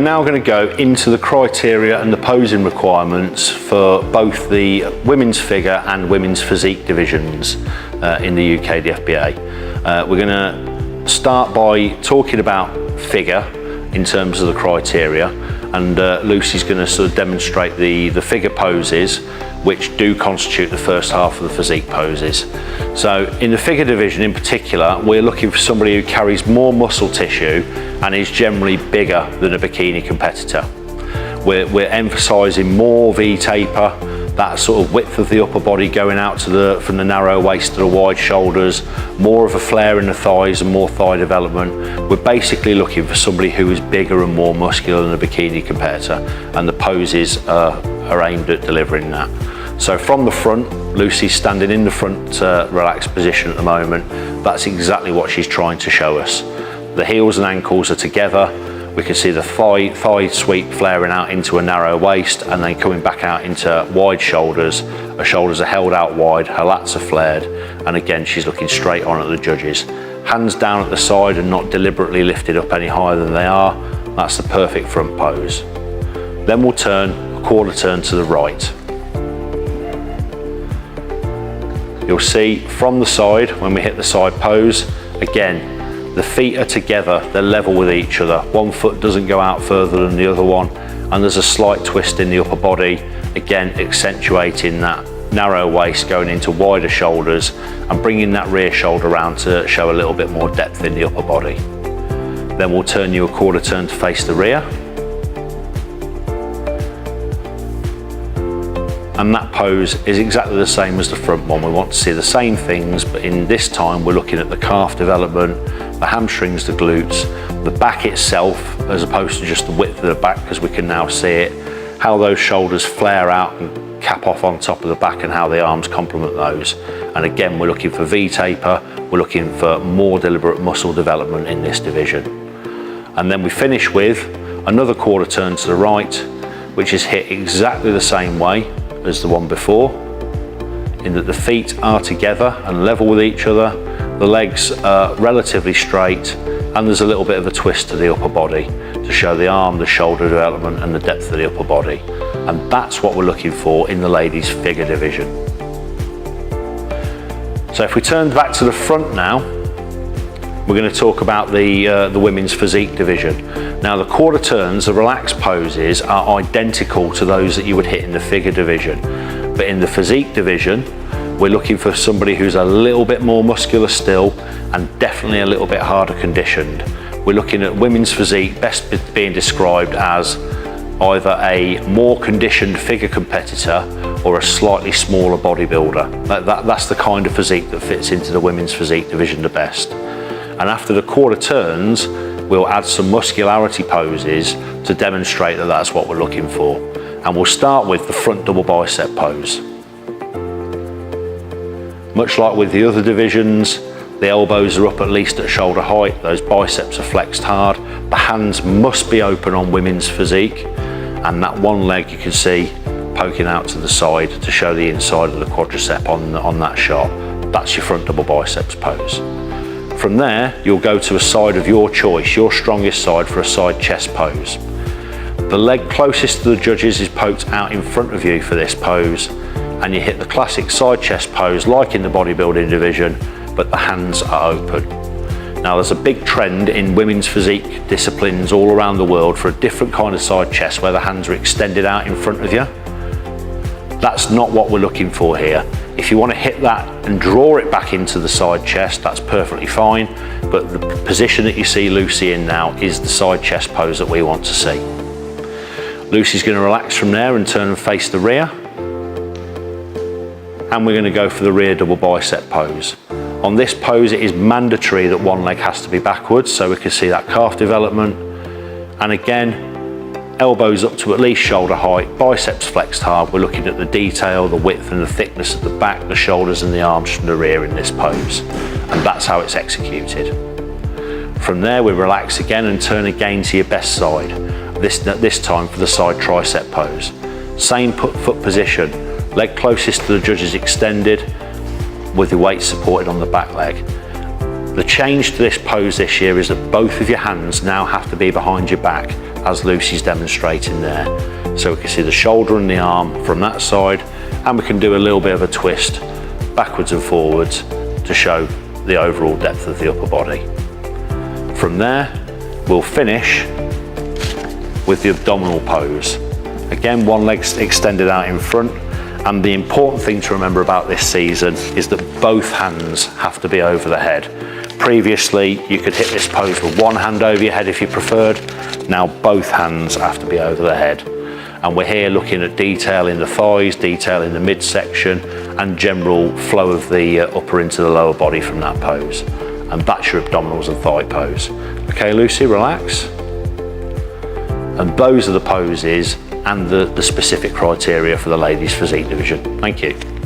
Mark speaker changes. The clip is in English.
Speaker 1: we're now going to go into the criteria and the posing requirements for both the women's figure and women's physique divisions in the Ukdfba. We're going to start by talking about figure in terms of the criteria, and Lucy's going to sort of demonstrate the figure poses which do constitute the first half of the physique poses. So in the figure division in particular, we're looking for somebody who carries more muscle tissue and is generally bigger than a bikini competitor. We're emphasising more V-taper, that sort of width of the upper body going out to from the narrow waist to the wide shoulders, more of a flare in the thighs and more thigh development. We're basically looking for somebody who is bigger and more muscular than a bikini competitor, and the poses are aimed at delivering that. So from the front, Lucy's standing in the front relaxed position at the moment. That's exactly what she's trying to show us. The heels and ankles are together. We can see the thigh sweep flaring out into a narrow waist and then coming back out into wide shoulders. Her shoulders are held out wide, her lats are flared, and again she's looking straight on at the judges. Hands down at the side and not deliberately lifted up any higher than they are. That's the perfect front pose. Then we'll turn a quarter turn to the right. You'll see from the side, when we hit the side pose, again, the feet are together, they're level with each other. One foot doesn't go out further than the other one, and there's a slight twist in the upper body, again accentuating that narrow waist going into wider shoulders and bringing that rear shoulder around to show a little bit more depth in the upper body. Then we'll turn you a quarter turn to face the rear. And that pose is exactly the same as the front one. We want to see the same things, but in this time we're looking at the calf development, the hamstrings, the glutes, the back itself, as opposed to just the width of the back, because we can now see it, how those shoulders flare out and cap off on top of the back and how the arms complement those. And again, we're looking for V-taper, we're looking for more deliberate muscle development in this division. And then we finish with another quarter turn to the right, which is hit exactly the same way as the one before, in that the feet are together and level with each other, the legs are relatively straight, and there's a little bit of a twist to the upper body to show the arm, the shoulder development and the depth of the upper body. And that's what we're looking for in the ladies figure division. So if we turn back to the front now, we're going to talk about the women's physique division. Now the quarter turns, the relaxed poses, are identical to those that you would hit in the figure division. But in the physique division, we're looking for somebody who's a little bit more muscular still and definitely a little bit harder conditioned. We're looking at women's physique best being described as either a more conditioned figure competitor or a slightly smaller bodybuilder. That's the kind of physique that fits into the women's physique division the best. And after the quarter turns, we'll add some muscularity poses to demonstrate that that's what we're looking for. And we'll start with the front double bicep pose. Much like with the other divisions, the elbows are up at least at shoulder height, those biceps are flexed hard, the hands must be open on women's physique, and that one leg you can see poking out to the side to show the inside of the quadricep on that shot. That's your front double biceps pose. From there, you'll go to a side of your choice, your strongest side, for a side chest pose. The leg closest to the judges is poked out in front of you for this pose, and you hit the classic side chest pose like in the bodybuilding division, but the hands are open. Now there's a big trend in women's physique disciplines all around the world for a different kind of side chest where the hands are extended out in front of you. That's not what we're looking for here. If you want to hit that and draw it back into the side chest, that's perfectly fine, but the position that you see Lucy in now is the side chest pose that we want to see. Lucy's going to relax from there and turn and face the rear, and we're going to go for the rear double bicep pose. On this pose, it is mandatory that one leg has to be backwards, so we can see that calf development, and again, elbows up to at least shoulder height, biceps flexed hard. We're looking at the detail, the width and the thickness of the back, the shoulders and the arms from the rear in this pose. And that's how it's executed. From there, we relax again and turn again to your best side. This time for the side tricep pose. Same foot position, leg closest to the judges extended with the weight supported on the back leg. The change to this pose this year is that both of your hands now have to be behind your back as Lucy's demonstrating there. So we can see the shoulder and the arm from that side, and we can do a little bit of a twist backwards and forwards to show the overall depth of the upper body. From there, we'll finish with the abdominal pose. Again, one leg extended out in front, and the important thing to remember about this season is that both hands have to be over the head. Previously, you could hit this pose with one hand over your head if you preferred. Now both hands have to be over the head. And we're here looking at detail in the thighs, detail in the midsection, and general flow of the upper into the lower body from that pose. And that's your abdominals and thigh pose. Okay, Lucy, relax. And those are the poses and the specific criteria for the ladies' physique division. Thank you.